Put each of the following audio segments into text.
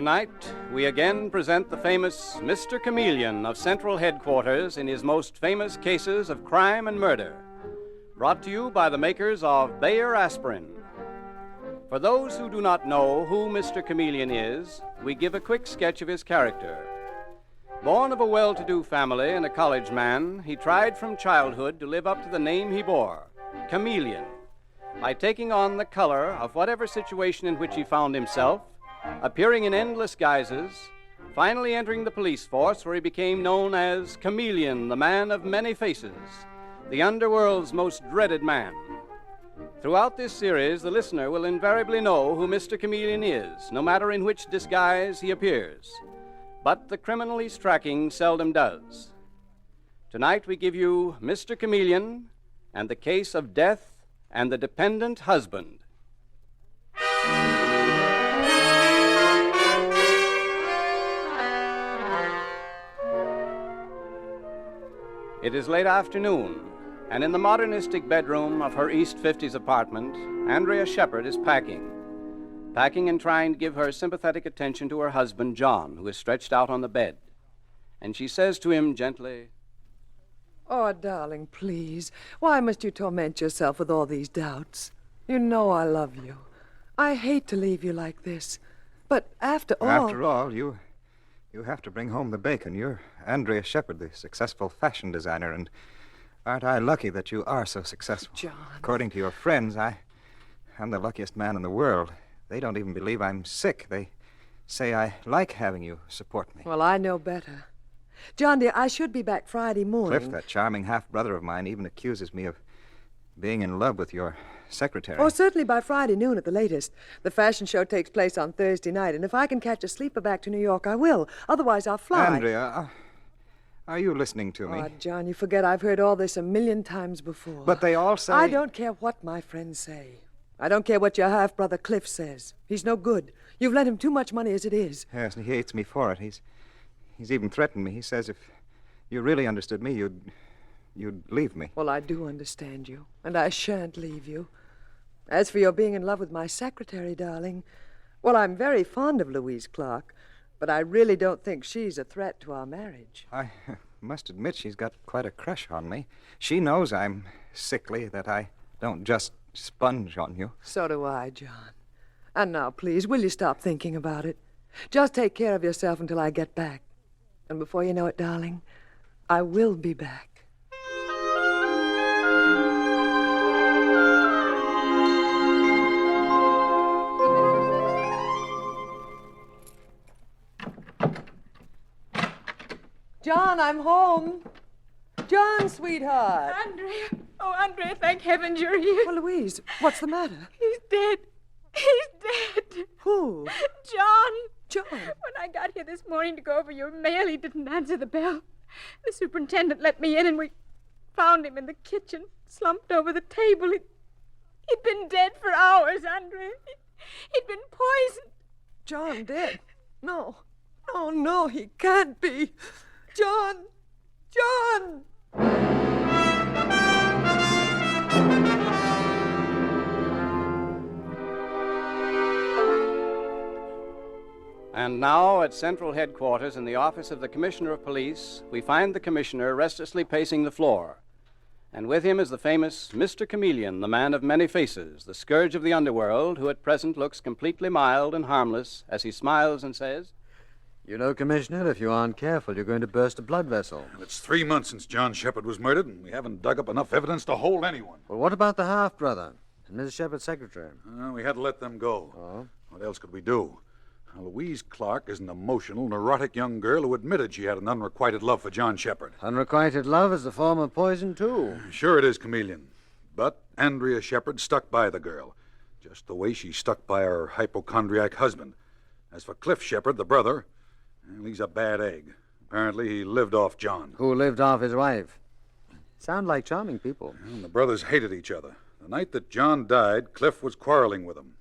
tonight, we again present the famous Mr. Chameleon of Central Headquarters in his most famous cases of crime and murder. Brought to you by the makers of Bayer Aspirin. For those who do not know who Mr. Chameleon is, we give a quick sketch of his character. Born of a well-to-do family and a college man, he tried from childhood to live up to the name he bore, Chameleon, by taking on the color of whatever situation in which he found himself, appearing in endless guises, finally entering the police force where he became known as Chameleon, the man of many faces, the underworld's most dreaded man. Throughout this series, the listener will invariably know who Mr. Chameleon is, no matter in which disguise he appears. But the criminal he's tracking seldom does. Tonight we give you Mr. Chameleon and the case of death and the dependent husband. It is late afternoon, and in the modernistic bedroom of her East 50s apartment, Andrea Shepard is packing and trying to give her sympathetic attention to her husband, John, who is stretched out on the bed. And she says to him gently, "Oh, darling, please. Why must you torment yourself with all these doubts? You know I love you. I hate to leave you like this. But after all... you have to bring home the bacon. You're Andrea Shepard, the successful fashion designer, and aren't I lucky that you are so successful? John... According to your friends, I'm the luckiest man in the world. They don't even believe I'm sick. They say I like having you support me. Well, I know better. John, dear, I should be back Friday morning. Cliff, that charming half-brother of mine, even accuses me of being in love with your secretary. Oh, certainly by Friday noon at the latest. The fashion show takes place on Thursday night, and if I can catch a sleeper back to New York, I will. Otherwise, I'll fly. Andrea, are you listening to me? Oh, John, you forget I've heard all this a million times before. But they all say... I don't care what my friends say. I don't care what your half-brother Cliff says. He's no good. You've lent him too much money as it is. Yes, and he hates me for it. He's even threatened me. He says if you really understood me, you'd leave me. Well, I do understand you, and I shan't leave you. As for your being in love with my secretary, darling, well, I'm very fond of Louise Clark, but I really don't think she's a threat to our marriage. I must admit she's got quite a crush on me. She knows I'm sickly, that I don't just sponge on you. So do I, John. And now, please, will you stop thinking about it? Just take care of yourself until I get back. And before you know it, darling, I will be back. John, I'm home. John, sweetheart. Andrea. Oh, Andrea, thank heavens you're here. Well, Louise, what's the matter? He's dead. He's dead. Who? John. John. When I got here this morning to go over your mail, he didn't answer the bell. The superintendent let me in, and we found him in the kitchen, slumped over the table. He'd been dead for hours, Andrea. He'd been poisoned. John dead? No. No, he can't be. John! John! And now, at Central Headquarters in the office of the Commissioner of Police, we find the Commissioner restlessly pacing the floor. And with him is the famous Mr. Chameleon, the man of many faces, the scourge of the underworld, who at present looks completely mild and harmless as he smiles and says, "You know, Commissioner, if you aren't careful, you're going to burst a blood vessel." And it's 3 months since John Shepard was murdered, and we haven't dug up enough evidence to hold anyone. Well, what about the half-brother and Mrs. Shepard's secretary? We had to let them go. Oh? What else could we do? Louise Clark is an emotional, neurotic young girl who admitted she had an unrequited love for John Shepard. Unrequited love is a form of poison, too. Sure it is, Chameleon. But Andrea Shepard stuck by the girl, just the way she stuck by her hypochondriac husband. As for Cliff Shepard, the brother, well, he's a bad egg. Apparently he lived off John. Who lived off his wife. Sound like charming people. And the brothers hated each other. The night that John died, Cliff was quarreling with him.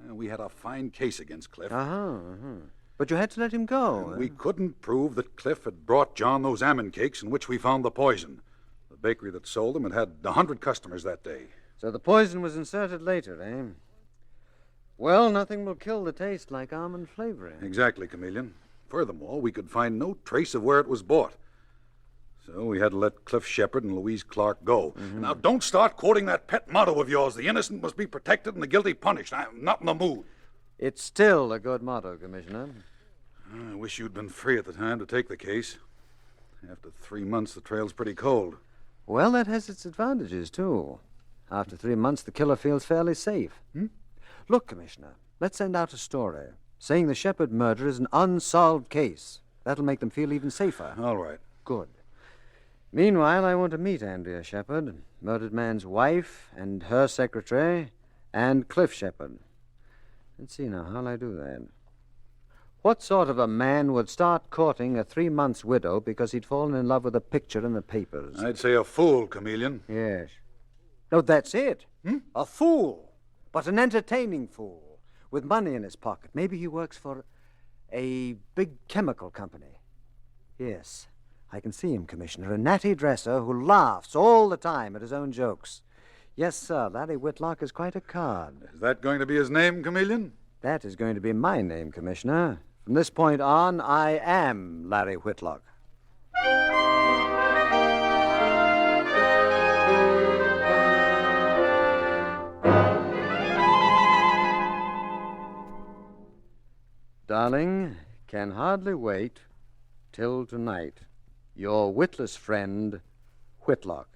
We had a fine case against Cliff. But you had to let him go. We couldn't prove that Cliff had brought John those almond cakes in which we found the poison. The bakery that sold them had 100 customers that day. So the poison was inserted later, eh? Well, nothing will kill the taste like almond flavoring. Exactly, Chameleon. Furthermore, we could find no trace of where it was bought. So we had to let Cliff Shepard and Louise Clark go. Now, don't start quoting that pet motto of yours, the innocent must be protected and the guilty punished. I'm not in the mood. It's still a good motto, Commissioner. I wish you'd been free at the time to take the case. After 3 months, the trail's pretty cold. Well, that has its advantages, too. After 3 months, the killer feels fairly safe. Look, Commissioner, let's send out a story saying the Shepard murder is an unsolved case. That'll make them feel even safer. All right. Good. Meanwhile, I want to meet Andrea Shepard, murdered man's wife, and her secretary, and Cliff Shepard. Let's see now, how'll I do that? What sort of a man would start courting a 3-month widow because he'd fallen in love with a picture in the papers? I'd say a fool, Chameleon. Yes. No, that's it. A fool. But an entertaining fool. With money in his pocket. Maybe he works for a big chemical company. Yes, I can see him, Commissioner. A natty dresser who laughs all the time at his own jokes. Yes, sir, Larry Whitlock is quite a card. Is that going to be his name, Chameleon? That is going to be my name, Commissioner. From this point on, I am Larry Whitlock. Darling, can hardly wait till tonight. Your witless friend, Whitlock.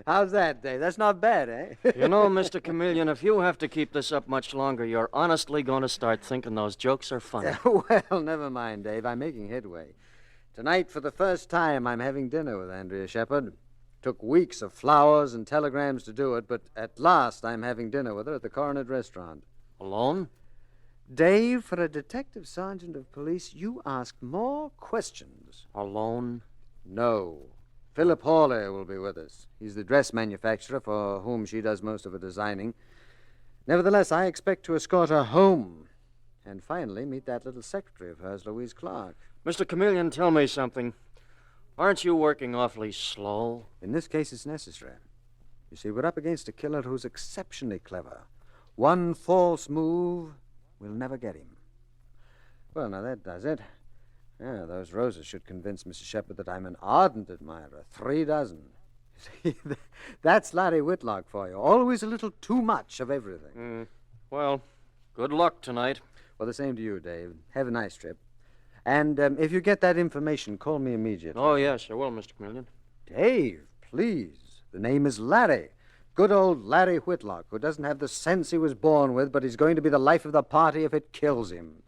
How's that, Dave? That's not bad, eh? You know, Mr. Chameleon, if you have to keep this up much longer, you're honestly going to start thinking those jokes are funny. Well, never mind, Dave. I'm making headway. Tonight, for the first time, I'm having dinner with Andrea Shepard. Took weeks of flowers and telegrams to do it, but at last I'm having dinner with her at the Coronet Restaurant. Alone? Dave, for a detective sergeant of police, you ask more questions. Alone? No. Philip Hawley will be with us. He's the dress manufacturer for whom she does most of her designing. Nevertheless, I expect to escort her home and finally meet that little secretary of hers, Louise Clark. Mr. Chameleon, tell me something. Aren't you working awfully slow? In this case, it's necessary. You see, we're up against a killer who's exceptionally clever. One false move will never get him. Well, now that does it. Yeah, those roses should convince Mrs. Shepard that I'm an ardent admirer. 3 dozen. See, that's Larry Whitlock for you. Always a little too much of everything. Well, good luck tonight. Well, the same to you, Dave. Have a nice trip. And if you get that information, call me immediately. Oh, yes, I will, Mr. Chameleon. Dave, please. The name is Larry. Good old Larry Whitlock, who doesn't have the sense he was born with, but he's going to be the life of the party if it kills him.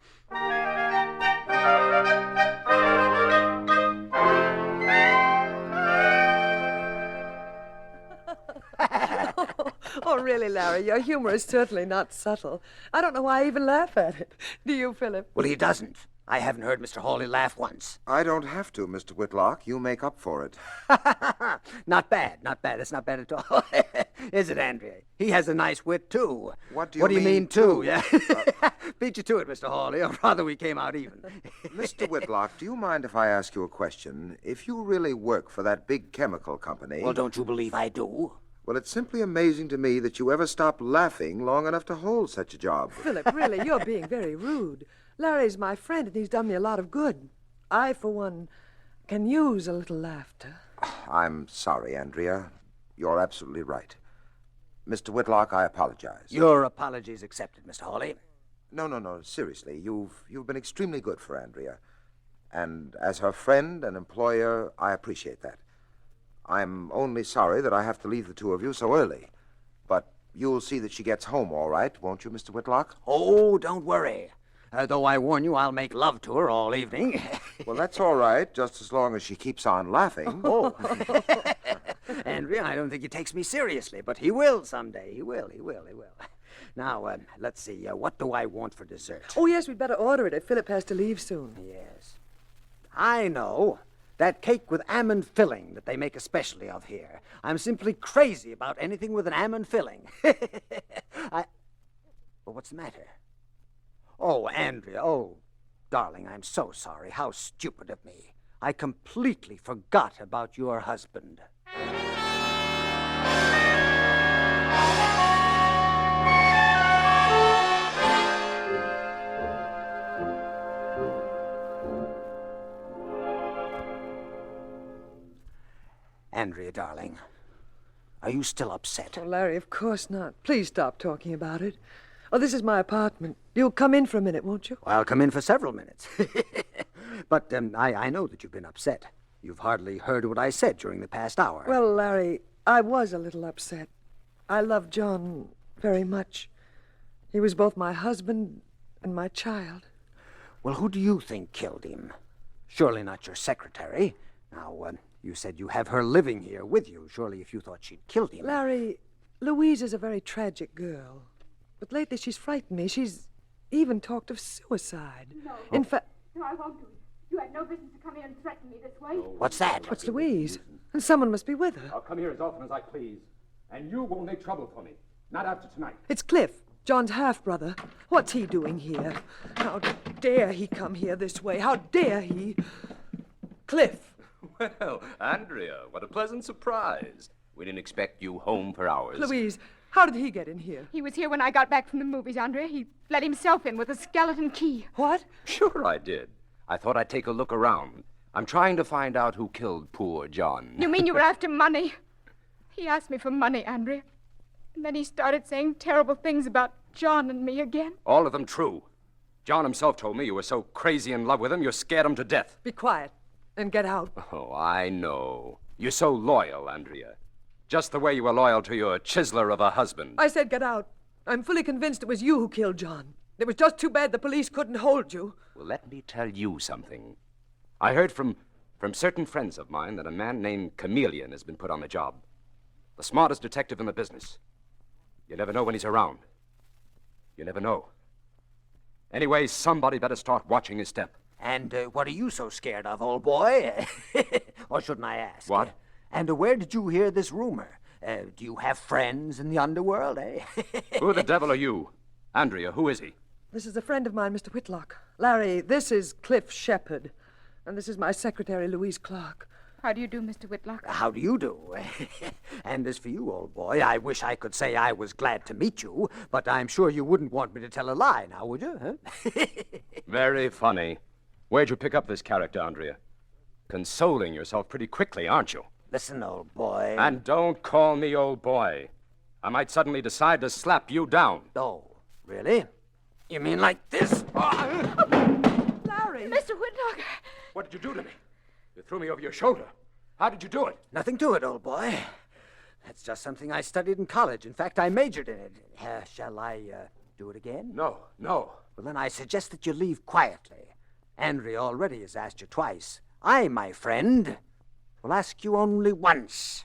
Oh, really, Larry, your humor is certainly not subtle. I don't know why I even laugh at it. Do you, Philip? Well, he doesn't. I haven't heard Mr. Hawley laugh once. I don't have to, Mr. Whitlock. You make up for it. Not bad, not bad. It's not bad at all. Is it, Andrea? He has a nice wit, too. What do you mean, too? Yeah. Beat you to it, Mr. Hawley, or rather we came out even. Mr. Whitlock, do you mind if I ask you a question? If you really work for that big chemical company... Well, don't you believe I do? Well, it's simply amazing to me that you ever stopped laughing long enough to hold such a job. Philip, really, you're being very rude. Larry's my friend, and he's done me a lot of good. I, for one, can use a little laughter. I'm sorry, Andrea. You're absolutely right. Mr. Whitlock, I apologize. Your apologies accepted, Mr. Hawley. No. Seriously, you've been extremely good for Andrea. And as her friend and employer, I appreciate that. I'm only sorry that I have to leave the two of you so early. But you'll see that she gets home all right, won't you, Mr. Whitlock? Oh, don't worry. Though I warn you, I'll make love to her all evening. Well, that's all right, just as long as she keeps on laughing. Oh. Andrea, I don't think he takes me seriously, but he will someday. He will. Now, let's see. What do I want for dessert? Oh, yes, we'd better order it if Philip has to leave soon. Yes. I know. That cake with almond filling that they make a specialty of here. I'm simply crazy about anything with an almond filling. Well, what's the matter? Oh, Andrea. Oh, darling, I'm so sorry. How stupid of me. I completely forgot about your husband. Andrea, darling? Are you still upset? Oh, Larry, of course not. Please stop talking about it. Oh, this is my apartment. You'll come in for a minute, won't you? I'll come in for several minutes. But I know that you've been upset. You've hardly heard what I said during the past hour. Well, Larry, I was a little upset. I love John very much. He was both my husband and my child. Well, who do you think killed him? Surely not your secretary. Now, you said you have her living here with you. Surely if you thought she'd killed him... Larry, Louise is a very tragic girl. But lately she's frightened me. She's even talked of suicide. No. In fact... No, I won't do it. You had no business to come here and threaten me this way. What's that? What's Louise? And someone must be with her. I'll come here as often as I please. And you won't make trouble for me. Not after tonight. It's Cliff, John's half-brother. What's he doing here? How dare he come here this way? How dare he? Cliff. Well, Andrea, what a pleasant surprise. We didn't expect you home for hours. Louise, how did he get in here? He was here when I got back from the movies, Andrea. He let himself in with a skeleton key. What? Sure I did. I thought I'd take a look around. I'm trying to find out who killed poor John. You mean you were after money? He asked me for money, Andrea. And then he started saying terrible things about John and me again. All of them true. John himself told me you were so crazy in love with him, you scared him to death. Be quiet and get out. Oh, I know. You're so loyal, Andrea. Just the way you were loyal to your chiseler of a husband. I said get out. I'm fully convinced it was you who killed John. It was just too bad the police couldn't hold you. Well, let me tell you something. I heard from certain friends of mine that a man named Chameleon has been put on the job. The smartest detective in the business. You never know when he's around. You never know. Anyway, somebody better start watching his step. And what are you so scared of, old boy? Or shouldn't I ask? What? And where did you hear this rumor? Do you have friends in the underworld, eh? Who the devil are you? Andrea, who is he? This is a friend of mine, Mr. Whitlock. Larry, this is Cliff Shepherd. And this is my secretary, Louise Clark. How do you do, Mr. Whitlock? How do you do? And as for you, old boy, I wish I could say I was glad to meet you, but I'm sure you wouldn't want me to tell a lie now, would you? Huh? Very funny. Where'd you pick up this character, Andrea? Consoling yourself pretty quickly, aren't you? Listen, old boy. And don't call me old boy. I might suddenly decide to slap you down. Oh, really? You mean like this? Larry! Mr. Whitlock! What did you do to me? You threw me over your shoulder. How did you do it? Nothing to it, old boy. That's just something I studied in college. In fact, I majored in it. Shall I do it again? No. Well, then I suggest that you leave quietly. Andrea already has asked you twice. I, my friend, will ask you only once.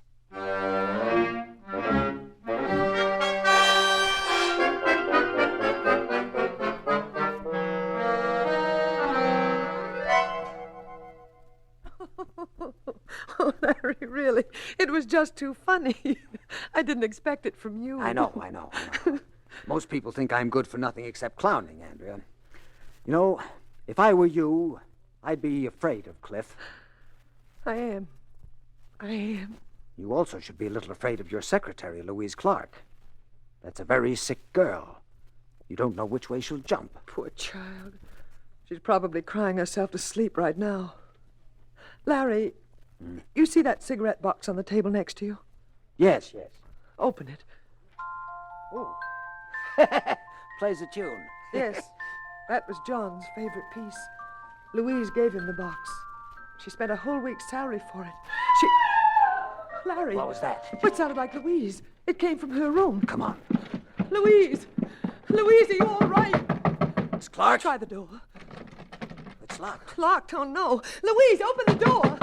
Oh, Larry, really, it was just too funny. I didn't expect it from you. I know. Most people think I'm good for nothing except clowning, Andrea. You know, if I were you, I'd be afraid of Cliff. I am. You also should be a little afraid of your secretary, Louise Clark. That's a very sick girl. You don't know which way she'll jump. Poor child. She's probably crying herself to sleep right now. Larry, you see that cigarette box on the table next to you? Yes. Open it. Oh. Plays a tune. Yes, that was John's favorite piece. Louise gave him the box. She spent a whole week's salary for it. Larry. What was that? It sounded like Louise. It came from her room. Come on. Louise, are you all right? Miss Clark? Try the door. It's locked. Locked? Oh, no. Louise, open the door.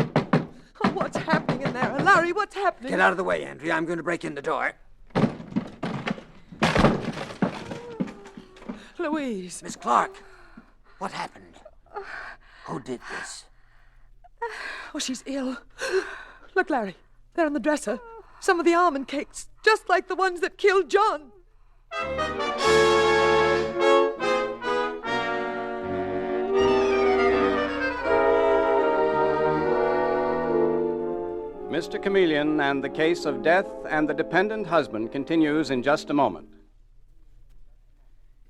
Oh, what's happening in there? Larry, what's happening? Get out of the way, Andrea. I'm going to break in the door. Louise. Miss Clark, what happened? Who did this? Oh, she's ill. Look, Larry, they're on the dresser. Some of the almond cakes, just like the ones that killed John. Mr. Chameleon and the case of death and the dependent husband continues in just a moment.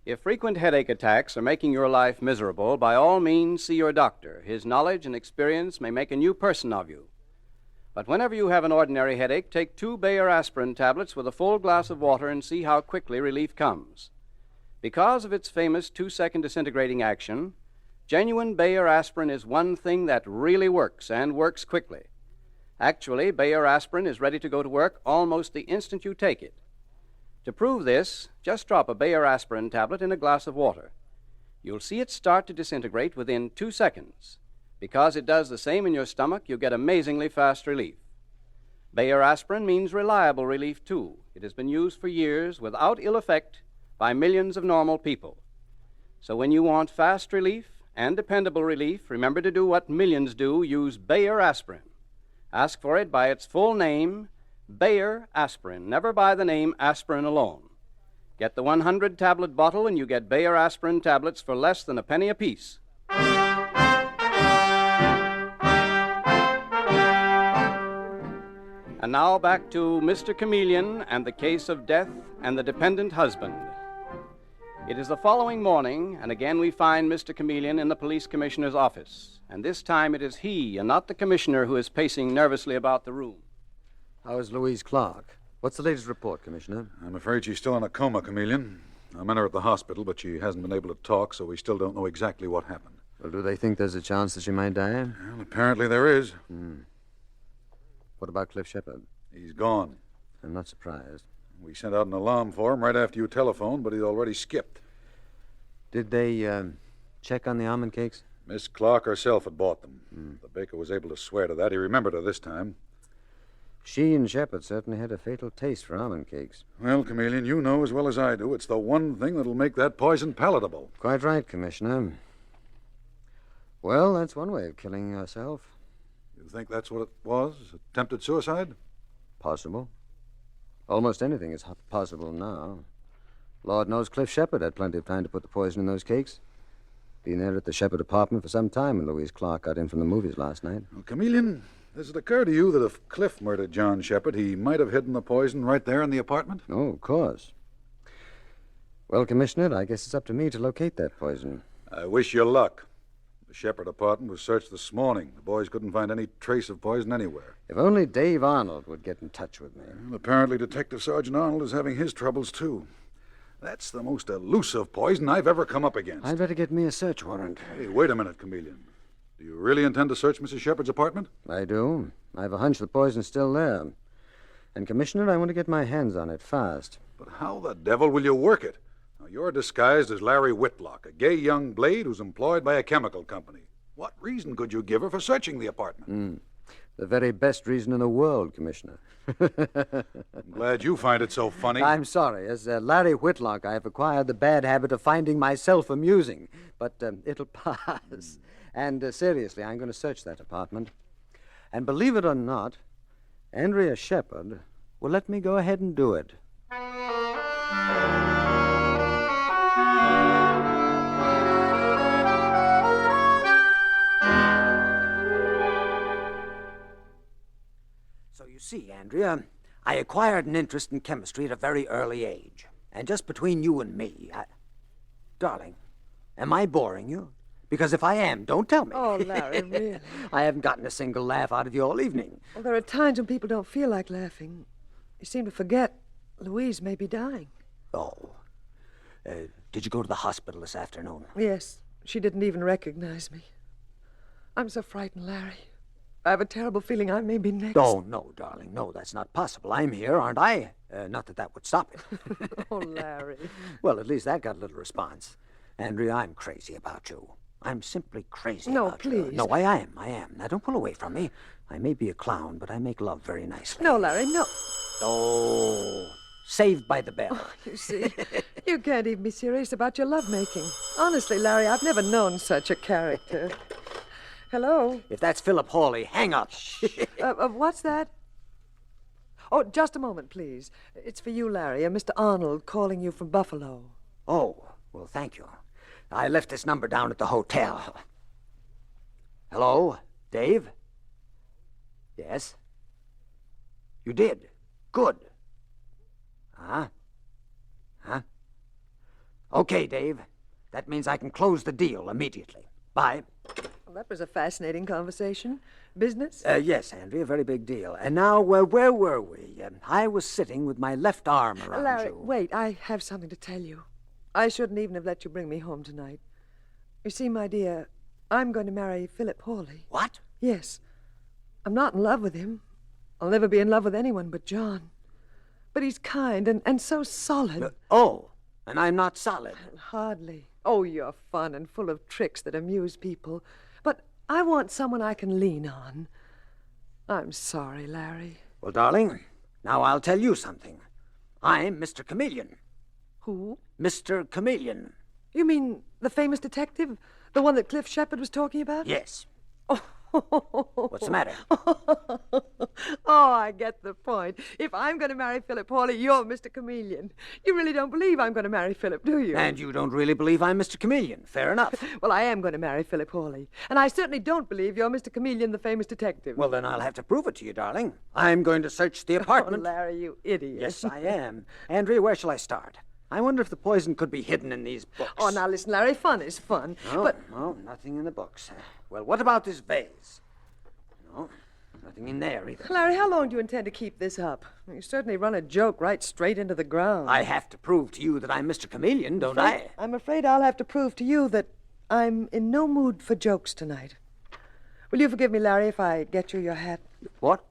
If frequent headache attacks are making your life miserable, by all means see your doctor. His knowledge and experience may make a new person of you. But whenever you have an ordinary headache, take 2 Bayer aspirin tablets with a full glass of water and see how quickly relief comes. Because of its famous 2-second disintegrating action, genuine Bayer aspirin is one thing that really works and works quickly. Actually, Bayer aspirin is ready to go to work almost the instant you take it. To prove this, just drop a Bayer aspirin tablet in a glass of water. You'll see it start to disintegrate within 2 seconds. Because it does the same in your stomach, you get amazingly fast relief. Bayer aspirin means reliable relief, too. It has been used for years without ill effect by millions of normal people. So when you want fast relief and dependable relief, remember to do what millions do, use Bayer aspirin. Ask for it by its full name, Bayer aspirin, never by the name aspirin alone. Get the 100-tablet bottle and you get Bayer aspirin tablets for less than a penny apiece. And now back to Mr. Chameleon and the case of death and the dependent husband. It is the following morning, and again we find Mr. Chameleon in the police commissioner's office. And this time it is he and not the commissioner who is pacing nervously about the room. How is Louise Clark? What's the latest report, Commissioner? I'm afraid she's still in a coma, Chameleon. I met her at the hospital, but she hasn't been able to talk, so we still don't know exactly what happened. Well, do they think there's a chance that she might die? Well, apparently there is. What about Cliff Shepard? He's gone. I'm not surprised. We sent out an alarm for him right after you telephoned, but he'd already skipped. Did they check on the almond cakes? Miss Clark herself had bought them. The baker was able to swear to that. He remembered her this time. She and Shepard certainly had a fatal taste for almond cakes. Well, Chameleon, you know as well as I do, it's the one thing that'll make that poison palatable. Quite right, Commissioner. Well, that's one way of killing yourself. You think that's what it was? Attempted suicide? Possible. Almost anything is possible now. Lord knows Cliff Shepard had plenty of time to put the poison in those cakes. Been there at the Shepard apartment for some time when Louise Clark got in from the movies last night. Well, Chameleon, does it occur to you that if Cliff murdered John Shepard, he might have hidden the poison right there in the apartment? Oh, of course. Well, Commissioner, I guess it's up to me to locate that poison. I wish you luck. The Shepard apartment was searched this morning. The boys couldn't find any trace of poison anywhere. If only Dave Arnold would get in touch with me. Well, apparently Detective Sergeant Arnold is having his troubles, too. That's the most elusive poison I've ever come up against. I'd better get me a search warrant. Hey, wait a minute, Chameleon. Do you really intend to search Mrs. Shepard's apartment? I do. I have a hunch the poison's still there. And, Commissioner, I want to get my hands on it fast. But how the devil will you work it? Now, you're disguised as Larry Whitlock, a gay young blade who's employed by a chemical company. What reason could you give her for searching the apartment? The very best reason in the world, Commissioner. I'm glad you find it so funny. I'm sorry. As Larry Whitlock, I have acquired the bad habit of finding myself amusing. But it'll pass. And seriously, I'm going to search that apartment. And believe it or not, Andrea Shepard will let me go ahead and do it. So you see, Andrea, I acquired an interest in chemistry at a very early age. And just between you and me, Darling, am I boring you? Because if I am, don't tell me. Oh, Larry, really? I haven't gotten a single laugh out of you all evening. Well, there are times when people don't feel like laughing. You seem to forget Louise may be dying. Oh. Did you go to the hospital this afternoon? Yes, she didn't even recognize me. I'm so frightened, Larry. I have a terrible feeling I may be next. Oh, no, darling. No, that's not possible. I'm here, aren't I? Not that that would stop it. Oh, Larry. Well, at least that got a little response. Andrea, I'm crazy about you. I'm simply crazy about you. No, please. No, I am. Now, don't pull away from me. I may be a clown, but I make love very nicely. No, Larry, no. Oh, Saved by the Bell. Oh, you see, you can't even be serious about your lovemaking. Honestly, Larry, I've never known such a character. Hello? If that's Philip Hawley, hang up. What's that? Oh, just a moment, please. It's for you, Larry, and Mr. Arnold calling you from Buffalo. Oh, well, thank you. I left this number down at the hotel. Hello, Dave? Yes? You did? Good. Huh? Okay, Dave. That means I can close the deal immediately. Bye. That was a fascinating conversation. Business? Yes, Andrea, a very big deal. And now, where were we? I was sitting with my left arm around Larry, you. wait, I have something to tell you. I shouldn't even have let you bring me home tonight. You see, my dear, I'm going to marry Philip Hawley. What? Yes. I'm not in love with him. I'll never be in love with anyone but John. But he's kind and so solid. Oh, and I'm not solid. Hardly. Oh, you're fun and full of tricks that amuse people. But I want someone I can lean on. I'm sorry, Larry. Well, darling, now I'll tell you something. I'm Mr. Chameleon. Who? Mr. Chameleon. You mean the famous detective? The one that Cliff Shepard was talking about? Yes. Oh. What's the matter? Oh, I get the point. If I'm going to marry Philip Hawley, you're Mr. Chameleon. You really don't believe I'm going to marry Philip, do you? And you don't really believe I'm Mr. Chameleon. Fair enough. Well, I am going to marry Philip Hawley. And I certainly don't believe you're Mr. Chameleon, the famous detective. Well, then I'll have to prove it to you, darling. I'm going to search the apartment. Oh, Larry, you idiot. Yes, I am. Andrea, where shall I start? I wonder if the poison could be hidden in these books. Oh, now listen, Larry, fun is fun. No, nothing in the books. Well, what about this vase? No, nothing in there either. Larry, how long do you intend to keep this up? You certainly run a joke right straight into the ground. I have to prove to you that I'm Mr. Chameleon, don't I? I'm afraid I'll have to prove to you that I'm in no mood for jokes tonight. Will you forgive me, Larry, if I get you your hat? What?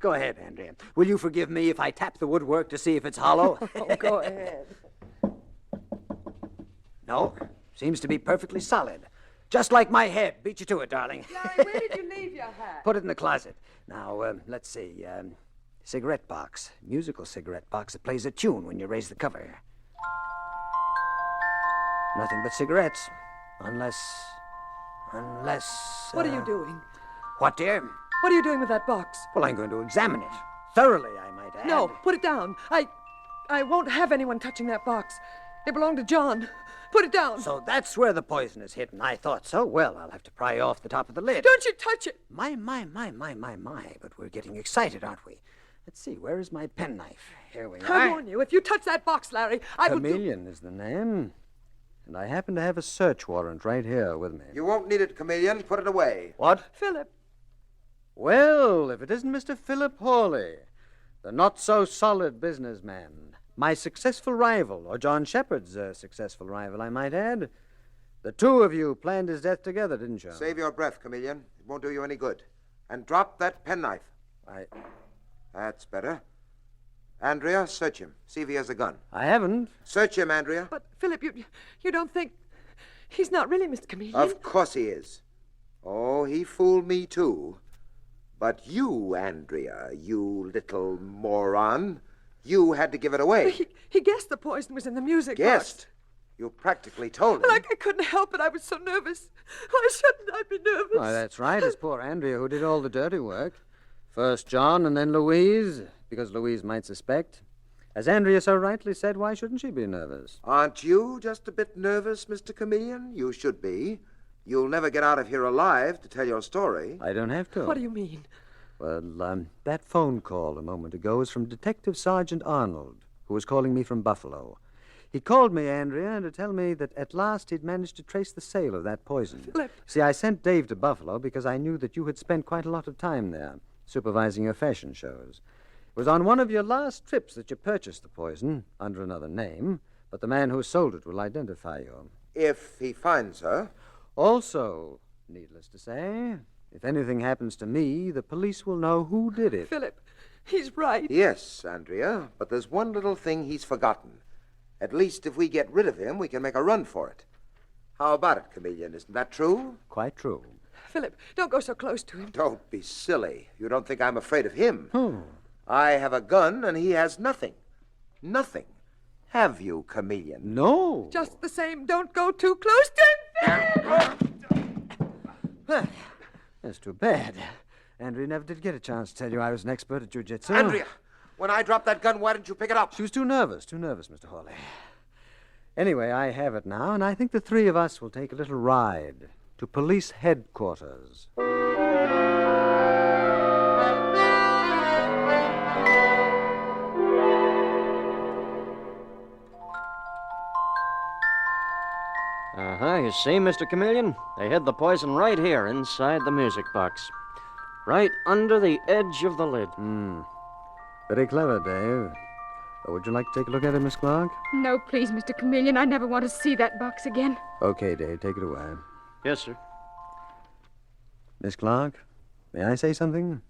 Go ahead, Andrea. Will you forgive me if I tap the woodwork to see if it's hollow? Oh, go ahead. No, seems to be perfectly solid. Just like my head. Beat you to it, darling. Larry, where did you leave your hat? Put it in the closet. Now, let's see. Cigarette box. Musical cigarette box that plays a tune when you raise the cover. Nothing but cigarettes. Unless... What are you doing? What, dear? What are you doing with that box? Well, I'm going to examine it. Thoroughly, I might add. No, put it down. I won't have anyone touching that box. It belonged to John. Put it down. So that's where the poison is hidden. I thought so. Well, I'll have to pry off the top of the lid. Don't you touch it. My. But we're getting excited, aren't we? Let's see, where is my penknife? Here we are. I warn you, if you touch that box, Larry, I will... Chameleon is the name. And I happen to have a search warrant right here with me. You won't need it, Chameleon. Put it away. What? Philip. Well, if it isn't Mr. Philip Hawley, the not-so-solid businessman. My successful rival, or John Shepard's successful rival, I might add. The two of you planned his death together, didn't you? Save your breath, Chameleon. It won't do you any good. And drop that penknife. That's better. Andrea, search him. See if he has a gun. I haven't. Search him, Andrea. But, Philip, you don't think... He's not really Mr. Chameleon? Of course he is. Oh, he fooled me, too. But you, Andrea, you little moron, you had to give it away. He guessed the poison was in the music Guessed? box. You practically told him. Like I couldn't help it. I was so nervous. Why shouldn't I be nervous? Why, that's right. It's poor Andrea who did all the dirty work. First John and then Louise, because Louise might suspect. As Andrea so rightly said, why shouldn't she be nervous? Aren't you just a bit nervous, Mr. Chameleon? You should be. You'll never get out of here alive to tell your story. I don't have to. What do you mean? Well, that phone call a moment ago was from Detective Sergeant Arnold, who was calling me from Buffalo. He called me, Andrea, to tell me that at last he'd managed to trace the sale of that poison. Philip. See, I sent Dave to Buffalo because I knew that you had spent quite a lot of time there, supervising your fashion shows. It was on one of your last trips that you purchased the poison, under another name, but the man who sold it will identify you. If he finds her. Also, needless to say, if anything happens to me, the police will know who did it. Philip, he's right. Yes, Andrea, but there's one little thing he's forgotten. At least if we get rid of him, we can make a run for it. How about it, Chameleon? Isn't that true? Quite true. Philip, don't go so close to him. Don't be silly. You don't think I'm afraid of him. I have a gun, and he has nothing. Nothing. Have you, Chameleon? No. Just the same, don't go too close to him, Philip! That's too bad. Andrea never did get a chance to tell you I was an expert at jiu-jitsu. Andrea, when I dropped that gun, why didn't you pick it up? She was too nervous, Mr. Hawley. Anyway, I have it now, and I think the three of us will take a little ride to police headquarters. You see, Mr. Chameleon? They hid the poison right here inside the music box. Right under the edge of the lid. Very clever, Dave. Would you like to take a look at it, Miss Clark? No, please, Mr. Chameleon. I never want to see that box again. Okay, Dave, take it away. Yes, sir. Miss Clark, may I say something?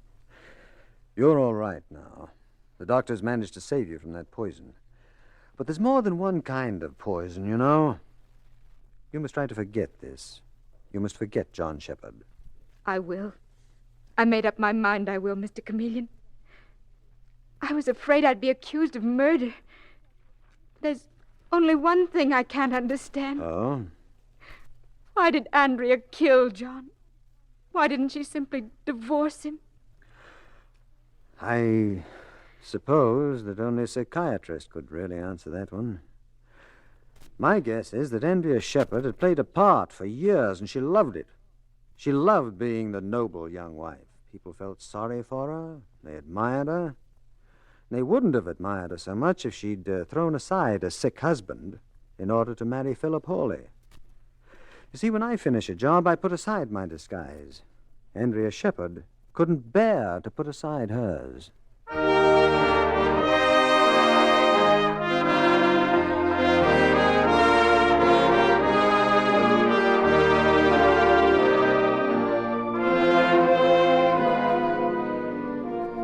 You're all right now. The doctors managed to save you from that poison. But there's more than one kind of poison, you know. You must try to forget this. You must forget John Shepard. I will. I made up my mind I will, Mr. Chameleon. I was afraid I'd be accused of murder. There's only one thing I can't understand. Oh? Why did Andrea kill John? Why didn't she simply divorce him? I suppose that only a psychiatrist could really answer that one. My guess is that Andrea Shepard had played a part for years, and she loved it. She loved being the noble young wife. People felt sorry for her. They admired her. They wouldn't have admired her so much if she'd thrown aside a sick husband in order to marry Philip Hawley. You see, when I finish a job, I put aside my disguise. Andrea Shepard couldn't bear to put aside hers.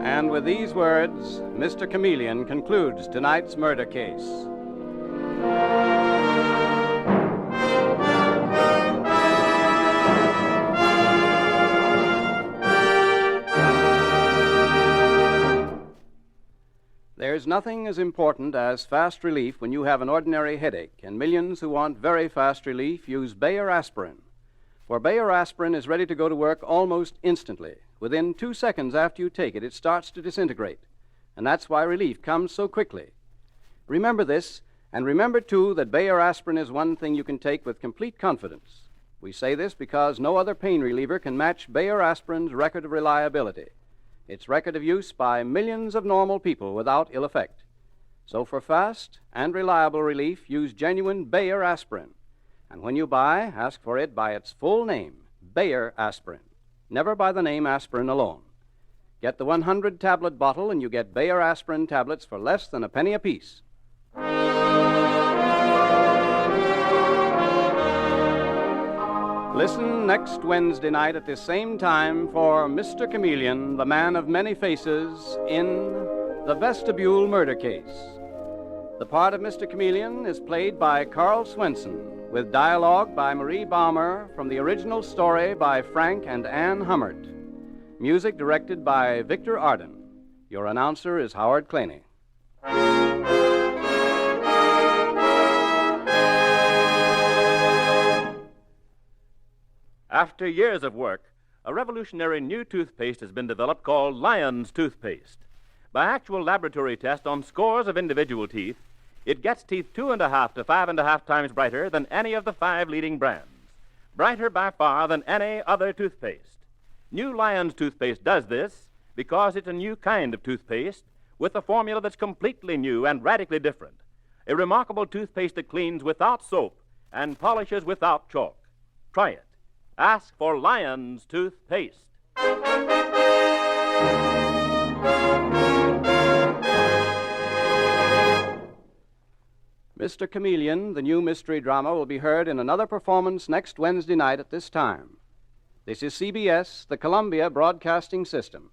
And with these words, Mr. Chameleon concludes tonight's murder case. There's nothing as important as fast relief when you have an ordinary headache, and millions who want very fast relief use Bayer aspirin. For Bayer aspirin is ready to go to work almost instantly. Within 2 seconds after you take it, it starts to disintegrate. And that's why relief comes so quickly. Remember this, and remember, too, that Bayer aspirin is one thing you can take with complete confidence. We say this because no other pain reliever can match Bayer aspirin's record of reliability. Its record of use by millions of normal people without ill effect. So for fast and reliable relief, use genuine Bayer aspirin. And when you buy, ask for it by its full name, Bayer aspirin. Never by the name aspirin alone. Get the 100-tablet bottle and you get Bayer aspirin tablets for less than a penny apiece. Listen next Wednesday night at this same time for Mr. Chameleon, the man of many faces, in The Vestibule Murder Case. The part of Mr. Chameleon is played by Carl Swenson, with dialogue by Marie Baumer from the original story by Frank and Ann Hummert. Music directed by Victor Arden. Your announcer is Howard Claney. After years of work, a revolutionary new toothpaste has been developed called Lion's Toothpaste. By actual laboratory test on scores of individual teeth, it gets teeth 2.5 to 5.5 times brighter than any of the 5 leading brands. Brighter by far than any other toothpaste. New Lion's Toothpaste does this because it's a new kind of toothpaste with a formula that's completely new and radically different. A remarkable toothpaste that cleans without soap and polishes without chalk. Try it. Ask for Lion's Toothpaste. Mr. Chameleon, the new mystery drama, will be heard in another performance next Wednesday night at this time. This is CBS, the Columbia Broadcasting System.